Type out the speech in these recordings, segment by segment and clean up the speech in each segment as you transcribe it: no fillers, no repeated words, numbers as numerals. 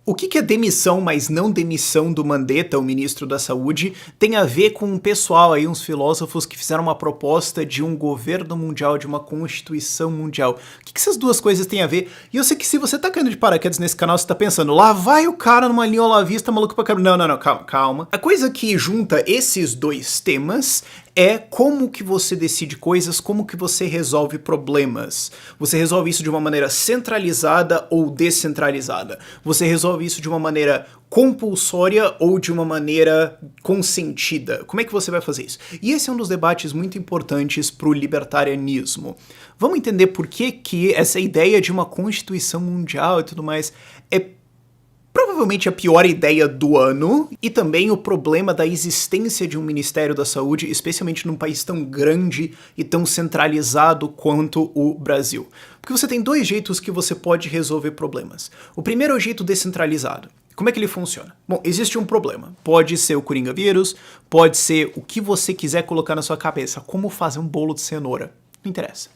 O que a demissão, mas não demissão do Mandetta, o ministro da Saúde, tem a ver com um pessoal aí, uns filósofos que fizeram uma proposta de um governo mundial, de uma constituição mundial? O que essas duas coisas têm a ver? E eu sei que se você tá caindo de paraquedas nesse canal, você tá pensando, lá vai o cara numa linha olavista, maluco pra caramba. Não, calma. A coisa que junta esses dois temas é como que você decide coisas, como que você resolve problemas. Você resolve isso de uma maneira centralizada ou descentralizada. Você resolve isso de uma maneira compulsória ou de uma maneira consentida. Como é que você vai fazer isso? E esse é um dos debates muito importantes para o libertarianismo. Vamos entender por que essa ideia de uma constituição mundial e tudo mais é provavelmente a pior ideia do ano, e também o problema da existência de um Ministério da Saúde, especialmente num país tão grande e tão centralizado quanto o Brasil. Porque você tem dois jeitos que você pode resolver problemas. O primeiro é o jeito descentralizado. Como é que ele funciona? Bom, existe um problema. Pode ser o Coringa vírus, pode ser o que você quiser colocar na sua cabeça. Como fazer um bolo de cenoura. Não interessa.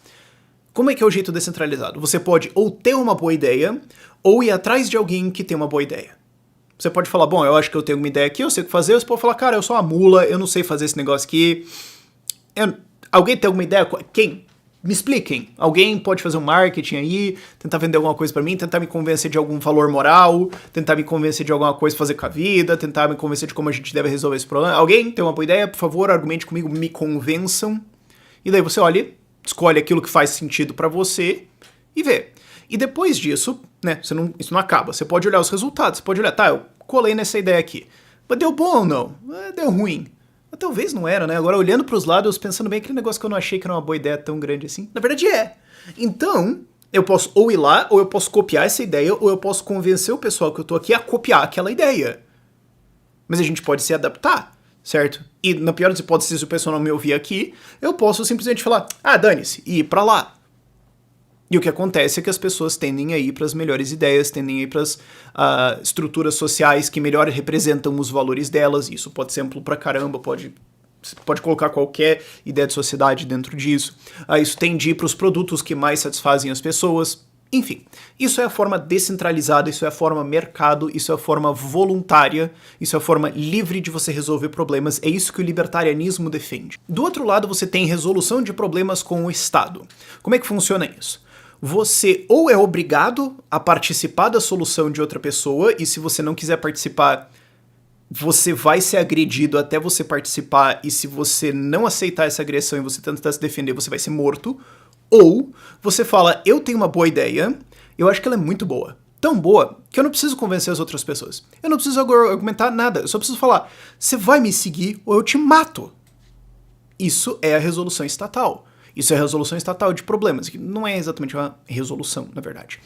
Como é que é o jeito descentralizado? Você pode ou ter uma boa ideia, ou ir atrás de alguém que tem uma boa ideia. Você pode falar, bom, eu acho que eu tenho uma ideia aqui, eu sei o que fazer. Você pode falar, cara, eu sou uma mula, eu não sei fazer esse negócio aqui. Alguém tem alguma ideia? Quem? Me expliquem. Alguém pode fazer um marketing aí, tentar vender alguma coisa pra mim, tentar me convencer de algum valor moral, tentar me convencer de alguma coisa pra fazer com a vida, tentar me convencer de como a gente deve resolver esse problema. Alguém tem uma boa ideia? Por favor, argumente comigo, me convençam. E daí você olha, escolhe aquilo que faz sentido pra você e vê. E depois disso, né, isso não acaba. Você pode olhar os resultados, você pode olhar, tá, eu colei nessa ideia aqui. Mas deu bom ou não? Deu ruim. Mas talvez não era, né? Agora, olhando pros lados, pensando bem, aquele negócio que eu não achei que era uma boa ideia tão grande assim, na verdade é. Então, eu posso ou ir lá, ou eu posso copiar essa ideia, ou eu posso convencer o pessoal que eu tô aqui a copiar aquela ideia. Mas a gente pode se adaptar, certo? E na pior das hipóteses, se o pessoal não me ouvir aqui, eu posso simplesmente falar, dane-se, e ir pra lá. E o que acontece é que as pessoas tendem a ir para as melhores ideias, tendem a ir para as estruturas sociais que melhor representam os valores delas. Isso pode ser amplo pra caramba, pode colocar qualquer ideia de sociedade dentro disso. Isso tende a ir para os produtos que mais satisfazem as pessoas. Enfim, isso é a forma descentralizada, isso é a forma mercado, isso é a forma voluntária, isso é a forma livre de você resolver problemas, é isso que o libertarianismo defende. Do outro lado, você tem resolução de problemas com o Estado. Como é que funciona isso? Você ou é obrigado a participar da solução de outra pessoa, e se você não quiser participar, você vai ser agredido até você participar, e se você não aceitar essa agressão e você tentar se defender, você vai ser morto. Ou você fala, eu tenho uma boa ideia, eu acho que ela é muito boa. Tão boa que eu não preciso convencer as outras pessoas. Eu não preciso argumentar nada, eu só preciso falar, você vai me seguir ou eu te mato. Isso é a resolução estatal. Isso é a resolução estatal de problemas, que não é exatamente uma resolução, na verdade.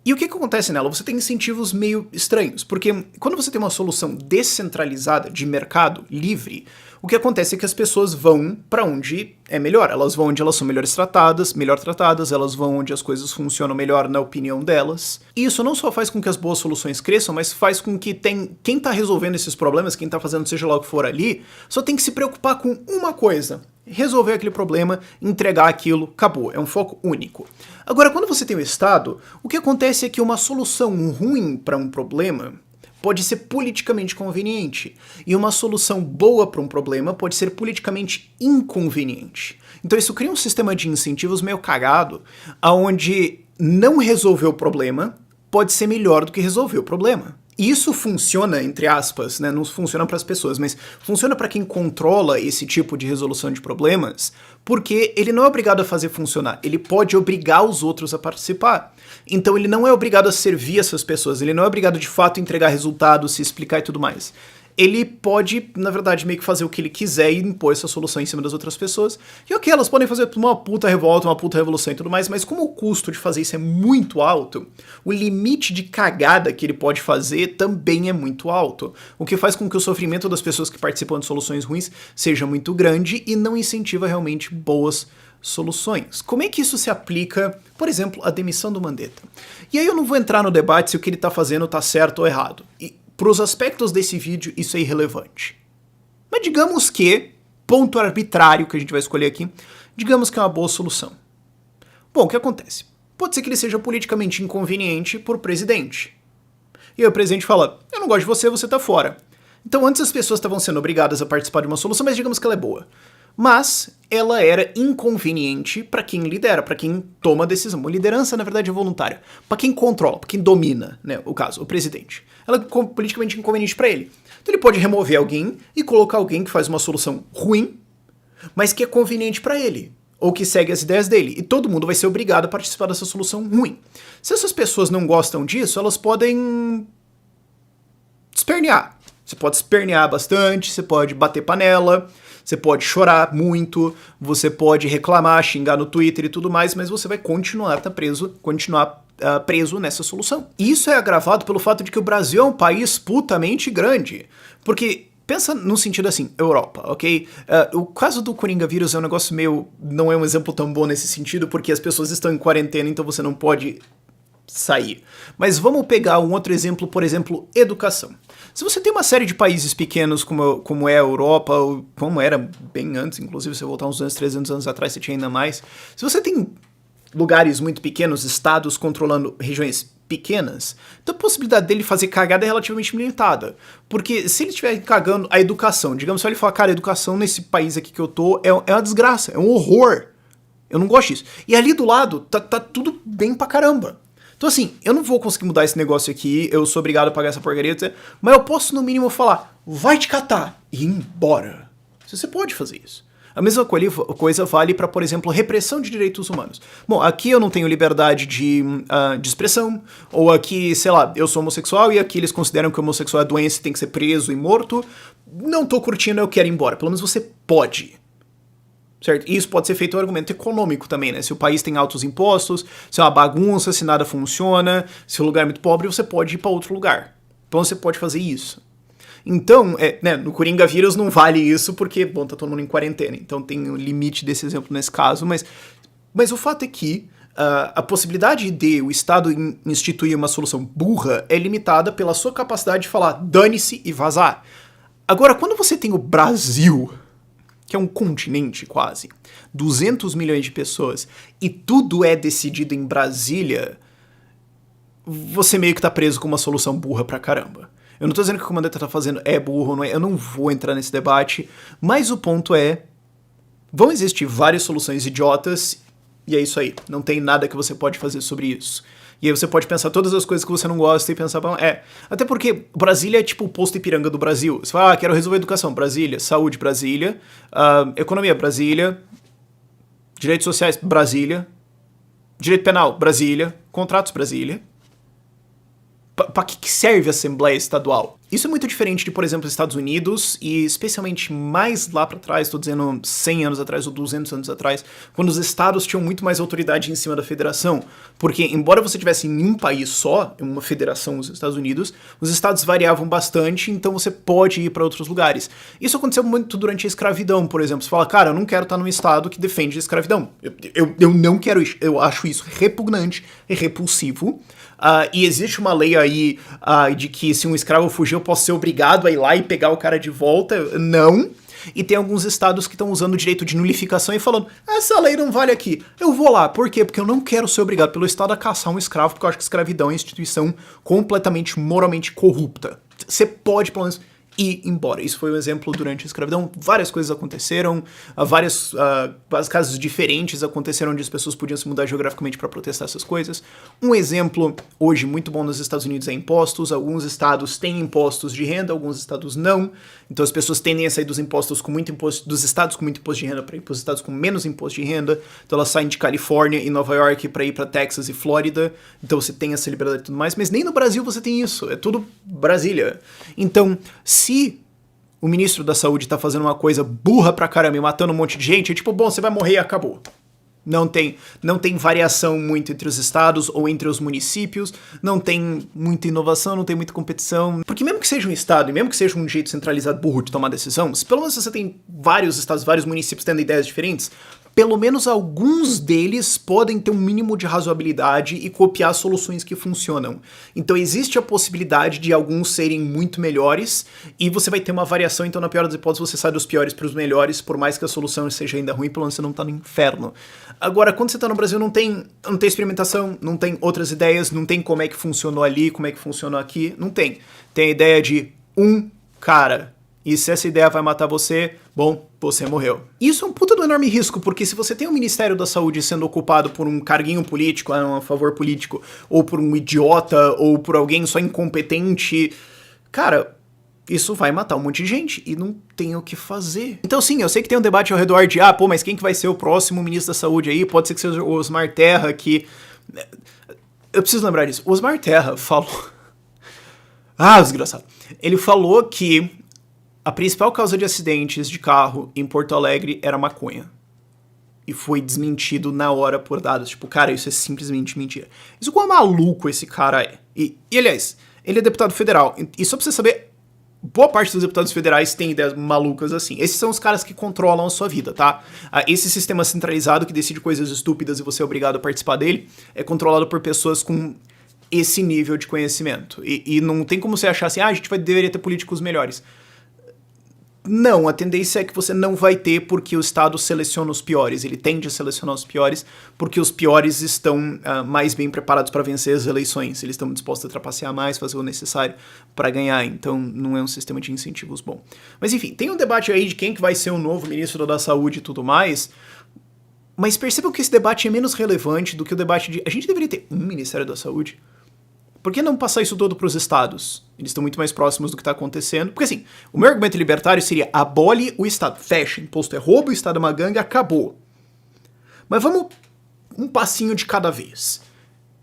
E o que acontece nela? Você tem incentivos meio estranhos, porque quando você tem uma solução descentralizada, de mercado, livre, o que acontece é que as pessoas vão para onde é melhor. Elas vão onde elas são melhor tratadas, elas vão onde as coisas funcionam melhor na opinião delas. E isso não só faz com que as boas soluções cresçam, mas faz com que quem tá resolvendo esses problemas, quem tá fazendo seja lá o que for ali, só tem que se preocupar com uma coisa: resolver aquele problema, entregar aquilo, acabou. É um foco único. Agora, quando você tem o Estado, o que acontece é que uma solução ruim para um problema pode ser politicamente conveniente, e uma solução boa para um problema pode ser politicamente inconveniente. Então isso cria um sistema de incentivos meio cagado, onde não resolver o problema pode ser melhor do que resolver o problema. E isso funciona, entre aspas, né? Não funciona para as pessoas, mas funciona para quem controla esse tipo de resolução de problemas, porque ele não é obrigado a fazer funcionar, ele pode obrigar os outros a participar. Então ele não é obrigado a servir essas pessoas, ele não é obrigado de fato a entregar resultados, se explicar e tudo mais. Ele pode, na verdade, meio que fazer o que ele quiser e impor essa solução em cima das outras pessoas. E ok, elas podem fazer uma puta revolta, uma puta revolução e tudo mais, mas como o custo de fazer isso é muito alto, o limite de cagada que ele pode fazer também é muito alto. O que faz com que o sofrimento das pessoas que participam de soluções ruins seja muito grande e não incentiva realmente boas soluções. Como é que isso se aplica, por exemplo, à demissão do Mandetta? E aí eu não vou entrar no debate se o que ele tá fazendo tá certo ou errado. Para os aspectos desse vídeo, isso é irrelevante. Mas digamos que, ponto arbitrário que a gente vai escolher aqui, digamos que é uma boa solução. Bom, o que acontece? Pode ser que ele seja politicamente inconveniente por presidente. E aí o presidente fala, eu não gosto de você, você tá fora. Então antes as pessoas estavam sendo obrigadas a participar de uma solução, mas digamos que ela é boa. Mas ela era inconveniente para quem lidera, para quem toma a decisão. A liderança, na verdade, é voluntária. Para quem controla, para quem domina, né, o caso, o presidente. Ela é politicamente inconveniente para ele. Então ele pode remover alguém e colocar alguém que faz uma solução ruim, mas que é conveniente para ele, ou que segue as ideias dele. E todo mundo vai ser obrigado a participar dessa solução ruim. Se essas pessoas não gostam disso, elas podem espernear. Você pode espernear bastante, você pode bater panela, você pode chorar muito, você pode reclamar, xingar no Twitter e tudo mais, mas você vai continuar preso nessa solução. E isso é agravado pelo fato de que o Brasil é um país putamente grande. Porque, pensa no sentido assim, Europa, ok? O caso do Coringa vírus é um negócio meio... não é um exemplo tão bom nesse sentido, porque as pessoas estão em quarentena, então você não pode sair. Mas vamos pegar um outro exemplo, por exemplo, educação. Se você tem uma série de países pequenos como é a Europa, ou como era bem antes, inclusive se você voltar uns 200, 300 anos atrás você tinha ainda mais, se você tem lugares muito pequenos, estados controlando regiões pequenas, então a possibilidade dele fazer cagada é relativamente limitada. Porque se ele estiver cagando a educação, digamos, se ele falar, cara, a educação nesse país aqui que eu tô é uma desgraça, é um horror. Eu não gosto disso. E ali do lado tá tudo bem pra caramba. Então assim, eu não vou conseguir mudar esse negócio aqui, eu sou obrigado a pagar essa porcaria, mas eu posso no mínimo falar, vai te catar e ir embora. Você pode fazer isso. A mesma coisa vale para, por exemplo, repressão de direitos humanos. Bom, aqui eu não tenho liberdade de expressão, ou aqui, sei lá, eu sou homossexual e aqui eles consideram que o homossexual é doença e tem que ser preso e morto. Não tô curtindo, eu quero ir embora. Pelo menos você pode. Certo? E isso pode ser feito um argumento econômico também, né? Se o país tem altos impostos, se é uma bagunça, se nada funciona, se o lugar é muito pobre, você pode ir para outro lugar. Então você pode fazer isso. Então, né, no Coringa vírus não vale isso porque, bom, tá todo mundo em quarentena, então tem um limite desse exemplo nesse caso, mas o fato é que a possibilidade de o Estado instituir uma solução burra é limitada pela sua capacidade de falar dane-se e vazar. Agora, quando você tem o Brasil, que é um continente quase, 200 milhões de pessoas, e tudo é decidido em Brasília, você meio que tá preso com uma solução burra pra caramba. Eu não tô dizendo que o que o Mandetta tá fazendo é burro, não é, eu não vou entrar nesse debate, mas o ponto é, vão existir várias soluções idiotas, e é isso aí, não tem nada que você pode fazer sobre isso. E aí você pode pensar todas as coisas que você não gosta e pensar, bom, até porque Brasília é tipo o posto Ipiranga do Brasil. Você fala, quero resolver educação, Brasília, saúde, Brasília, economia, Brasília, direitos sociais, Brasília, direito penal, Brasília, contratos, Brasília. Para que serve a Assembleia Estadual? Isso é muito diferente de, por exemplo, Estados Unidos e especialmente mais lá para trás, estou dizendo 100 anos atrás ou 200 anos atrás, quando os estados tinham muito mais autoridade em cima da federação. Porque, embora você tivesse em um país só, em uma federação, os Estados Unidos, os estados variavam bastante, então você pode ir para outros lugares. Isso aconteceu muito durante a escravidão, por exemplo. Você fala, cara, eu não quero estar num estado que defende a escravidão. Eu não quero isso. Eu acho isso repugnante e repulsivo. E existe uma lei aí de que se um escravo fugir, eu posso ser obrigado a ir lá e pegar o cara de volta. Não. E tem alguns estados que estão usando o direito de nulificação e falando, essa lei não vale aqui. Eu vou lá. Por quê? Porque eu não quero ser obrigado pelo estado a caçar um escravo, porque eu acho que escravidão é uma instituição completamente moralmente corrupta. Você pode, pelo menos, ir embora. Isso foi um exemplo durante a escravidão. Várias coisas aconteceram, vários casos diferentes aconteceram onde as pessoas podiam se mudar geograficamente para protestar essas coisas. Um exemplo hoje muito bom nos Estados Unidos é impostos. Alguns estados têm impostos de renda, alguns estados não. Então as pessoas tendem a sair dos impostos com muito imposto, dos estados com muito imposto de renda para ir para os estados com menos imposto de renda. Então elas saem de Califórnia e Nova York para ir para Texas e Flórida. Então você tem essa liberdade e tudo mais. Mas nem no Brasil você tem isso. É tudo Brasília. Então, se o ministro da Saúde tá fazendo uma coisa burra pra caramba e matando um monte de gente, é tipo, bom, você vai morrer e acabou. Não tem variação muito entre os estados ou entre os municípios, não tem muita inovação, não tem muita competição. Porque mesmo que seja um estado e mesmo que seja um jeito centralizado burro de tomar decisão, se pelo menos você tem vários estados, vários municípios tendo ideias diferentes, pelo menos alguns deles podem ter um mínimo de razoabilidade e copiar soluções que funcionam. Então existe a possibilidade de alguns serem muito melhores e você vai ter uma variação, então na pior das hipóteses você sai dos piores para os melhores, por mais que a solução seja ainda ruim, pelo menos você não tá no inferno. Agora, quando você tá no Brasil, não tem experimentação, não tem outras ideias, não tem como é que funcionou ali, como é que funcionou aqui, não tem. Tem a ideia de um cara. E se essa ideia vai matar você, bom, você morreu. Isso é um puta do enorme risco, porque se você tem o Ministério da Saúde sendo ocupado por um carguinho político, um favor político, ou por um idiota, ou por alguém só incompetente, cara, isso vai matar um monte de gente e não tem o que fazer. Então sim, eu sei que tem um debate ao redor de, mas quem que vai ser o próximo ministro da Saúde aí? Pode ser que seja o Osmar Terra, que... Eu preciso lembrar disso. O Osmar Terra falou... desgraçado. Ele falou que a principal causa de acidentes de carro em Porto Alegre era maconha. E foi desmentido na hora por dados. Tipo, cara, isso é simplesmente mentira. Isso quão maluco esse cara é. E aliás, ele é deputado federal. E só pra você saber, boa parte dos deputados federais tem ideias malucas assim. Esses são os caras que controlam a sua vida, tá? Esse sistema centralizado que decide coisas estúpidas e você é obrigado a participar dele é controlado por pessoas com esse nível de conhecimento. E não tem como você achar assim, a gente deveria ter políticos melhores. Não, a tendência é que você não vai ter porque o Estado seleciona os piores. Ele tende a selecionar os piores porque os piores estão mais bem preparados para vencer as eleições. Eles estão dispostos a trapacear mais, fazer o necessário para ganhar. Então não é um sistema de incentivos bom. Mas enfim, tem um debate aí de quem que vai ser o novo ministro da Saúde e tudo mais. Mas percebam que esse debate é menos relevante do que o debate de... A gente deveria ter um Ministério da Saúde? Por que não passar isso todo para os estados? Eles estão muito mais próximos do que está acontecendo. Porque assim, o meu argumento libertário seria abole o Estado. Fecha, imposto é roubo, o Estado é uma gangue, acabou. Mas vamos um passinho de cada vez.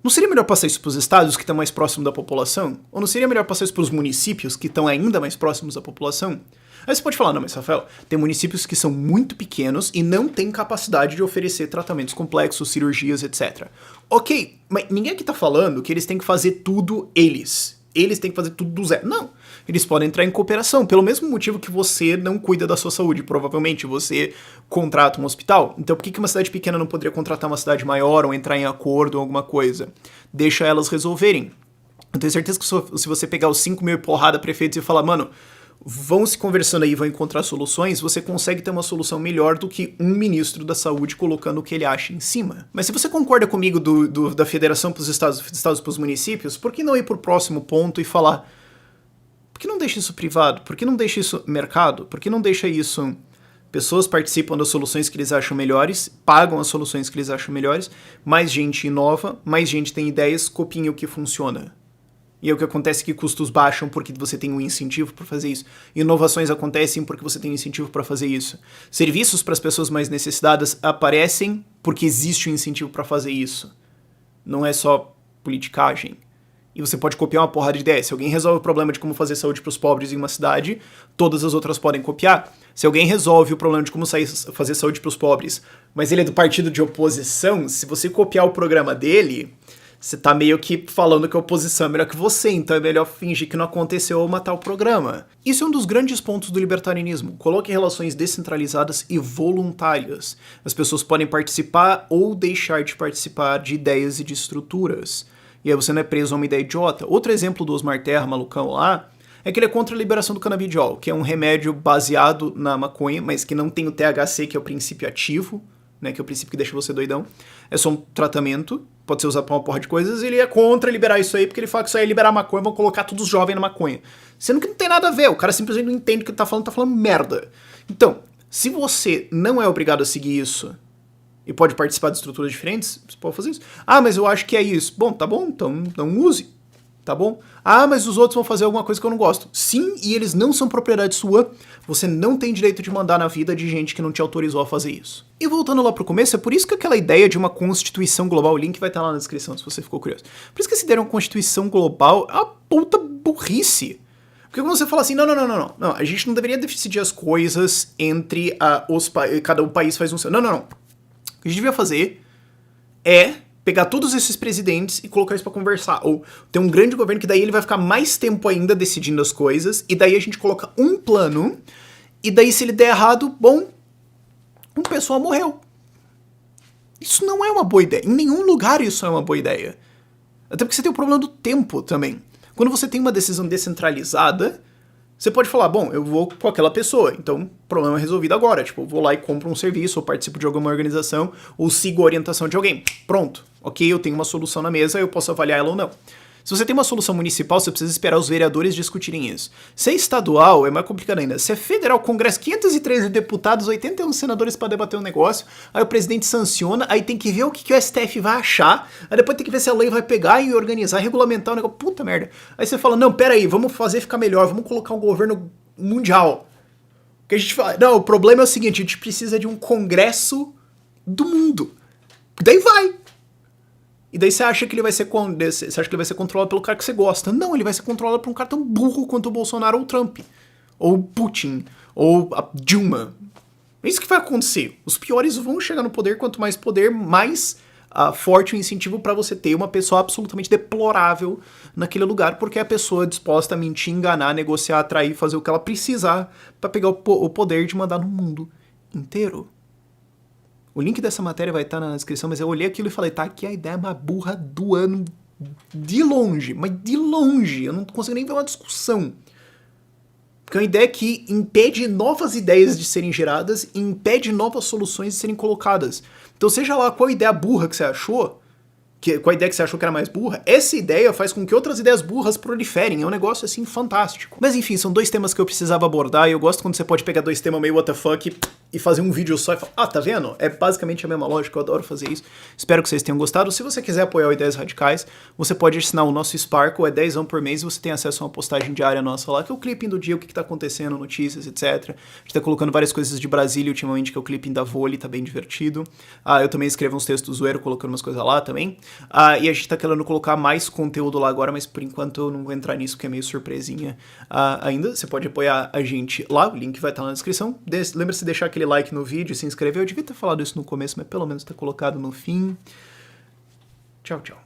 Não seria melhor passar isso para os estados que estão mais próximos da população? Ou não seria melhor passar isso para os municípios que estão ainda mais próximos da população? Aí você pode falar, não, mas Rafael, tem municípios que são muito pequenos e não têm capacidade de oferecer tratamentos complexos, cirurgias, etc. Ok, mas ninguém aqui tá falando que eles têm que fazer tudo eles. Eles têm que fazer tudo do zero. Não, eles podem entrar em cooperação, pelo mesmo motivo que você não cuida da sua saúde. Provavelmente você contrata um hospital. Então por que uma cidade pequena não poderia contratar uma cidade maior ou entrar em acordo ou alguma coisa? Deixa elas resolverem. Eu tenho certeza que se você pegar os 5 mil porrada prefeitos e falar, mano, vão se conversando aí, vão encontrar soluções, você consegue ter uma solução melhor do que um ministro da saúde colocando o que ele acha em cima. Mas se você concorda comigo da federação para os estados para os municípios, por que não ir para o próximo ponto e falar, por que não deixa isso privado? Por que não deixa isso mercado? Por que não deixa isso... Pessoas participam das soluções que eles acham melhores, pagam as soluções que eles acham melhores, mais gente inova, mais gente tem ideias, copiem o que funciona. E é o que acontece que custos baixam porque você tem um incentivo para fazer isso. Inovações acontecem porque você tem um incentivo para fazer isso. Serviços para as pessoas mais necessitadas aparecem porque existe um incentivo para fazer isso. Não é só politicagem. E você pode copiar uma porrada de ideias. Se alguém resolve o problema de como fazer saúde para os pobres em uma cidade, todas as outras podem copiar. Se alguém resolve o problema de como fazer saúde para os pobres, mas ele é do partido de oposição, se você copiar o programa dele... Você tá meio que falando que a oposição é melhor que você, então é melhor fingir que não aconteceu ou matar o programa. Isso é um dos grandes pontos do libertarianismo. Coloque relações descentralizadas e voluntárias. As pessoas podem participar ou deixar de participar de ideias e de estruturas. E aí você não é preso a uma ideia idiota. Outro exemplo do Osmar Terra, malucão lá, é que ele é contra a liberação do canabidiol, que é um remédio baseado na maconha, mas que não tem o THC, que é o princípio ativo, né, que é o princípio que deixa você doidão. É só um tratamento, pode ser usado pra uma porra de coisas, e ele é contra liberar isso aí, porque ele fala que isso aí é liberar maconha, vão colocar todos os jovens na maconha. Sendo que não tem nada a ver, o cara simplesmente não entende o que ele tá falando merda. Então, se você não é obrigado a seguir isso, e pode participar de estruturas diferentes, você pode fazer isso. Mas eu acho que é isso. Bom, tá bom, então não use. Tá bom? Mas os outros vão fazer alguma coisa que eu não gosto. Sim, e eles não são propriedade sua. Você não tem direito de mandar na vida de gente que não te autorizou a fazer isso. E voltando lá pro começo, é por isso que aquela ideia de uma constituição global, o link vai estar lá na descrição se você ficou curioso. Por isso que essa ideia de uma constituição global é uma puta burrice. Porque quando você fala assim, não, a gente não deveria decidir as coisas entre cada país faz um seu. Não. O que a gente devia fazer é pegar todos esses presidentes e colocar isso pra conversar. Ou ter um grande governo que daí ele vai ficar mais tempo ainda decidindo as coisas, e daí a gente coloca um plano, e daí se ele der errado, bom, um pessoal morreu. Isso não é uma boa ideia. Em nenhum lugar isso é uma boa ideia. Até porque você tem o problema do tempo também. Quando você tem uma decisão descentralizada, você pode falar, bom, eu vou com aquela pessoa, então o problema é resolvido agora. Tipo, eu vou lá e compro um serviço, ou participo de alguma organização, ou sigo a orientação de alguém. Pronto. Ok, eu tenho uma solução na mesa, eu posso avaliar ela ou não. Se você tem uma solução municipal, você precisa esperar os vereadores discutirem isso. Se é estadual, é mais complicado ainda. Se é federal, Congresso, 513 deputados, 81 senadores para debater um negócio, aí o presidente sanciona, aí tem que ver o que o STF vai achar, aí depois tem que ver se a lei vai pegar e organizar, regulamentar o negócio. Puta merda. Aí você fala, não, pera aí, vamos fazer ficar melhor, vamos colocar um governo mundial. Que a gente fala, não, o problema é o seguinte, a gente precisa de um congresso do mundo. Daí vai. E daí você acha que ele vai ser controlado pelo cara que você gosta. Não, ele vai ser controlado por um cara tão burro quanto o Bolsonaro ou o Trump. Ou o Putin. Ou a Dilma. É isso que vai acontecer. Os piores vão chegar no poder. Quanto mais poder, mais forte o incentivo para você ter uma pessoa absolutamente deplorável naquele lugar, porque é a pessoa disposta a mentir, enganar, negociar, atrair, fazer o que ela precisar para pegar o poder de mandar no mundo inteiro. O link dessa matéria vai estar na descrição, mas eu olhei aquilo e falei, tá aqui a ideia mais burra do ano de longe, mas de longe, eu não consigo nem ver uma discussão. Porque é uma ideia que impede novas ideias de serem geradas e impede novas soluções de serem colocadas. Então seja lá qual ideia burra que você achou, qual a ideia que você achou que era mais burra, essa ideia faz com que outras ideias burras proliferem. É um negócio, assim, fantástico. Mas enfim, são dois temas que eu precisava abordar e eu gosto quando você pode pegar dois temas meio WTF e fazer um vídeo só e falar, tá vendo? É basicamente a mesma lógica, eu adoro fazer isso. Espero que vocês tenham gostado. Se você quiser apoiar o Ideias Radicais, você pode assinar o nosso Sparkle, é 10 por mês e você tem acesso a uma postagem diária nossa lá, que é o clipping do dia, o que tá acontecendo, notícias, etc. A gente tá colocando várias coisas de Brasília ultimamente, que é o clipping da Vôlei, tá bem divertido. Eu também escrevo uns textos zoeiros, colocando umas coisas lá também. E a gente tá querendo colocar mais conteúdo lá agora, mas por enquanto eu não vou entrar nisso, porque é meio surpresinha ainda. Você pode apoiar a gente lá, o link vai estar na descrição. Lembra-se de deixar aquele like no vídeo, se inscrever. Eu devia ter falado isso no começo, mas pelo menos tá colocado no fim. Tchau, tchau.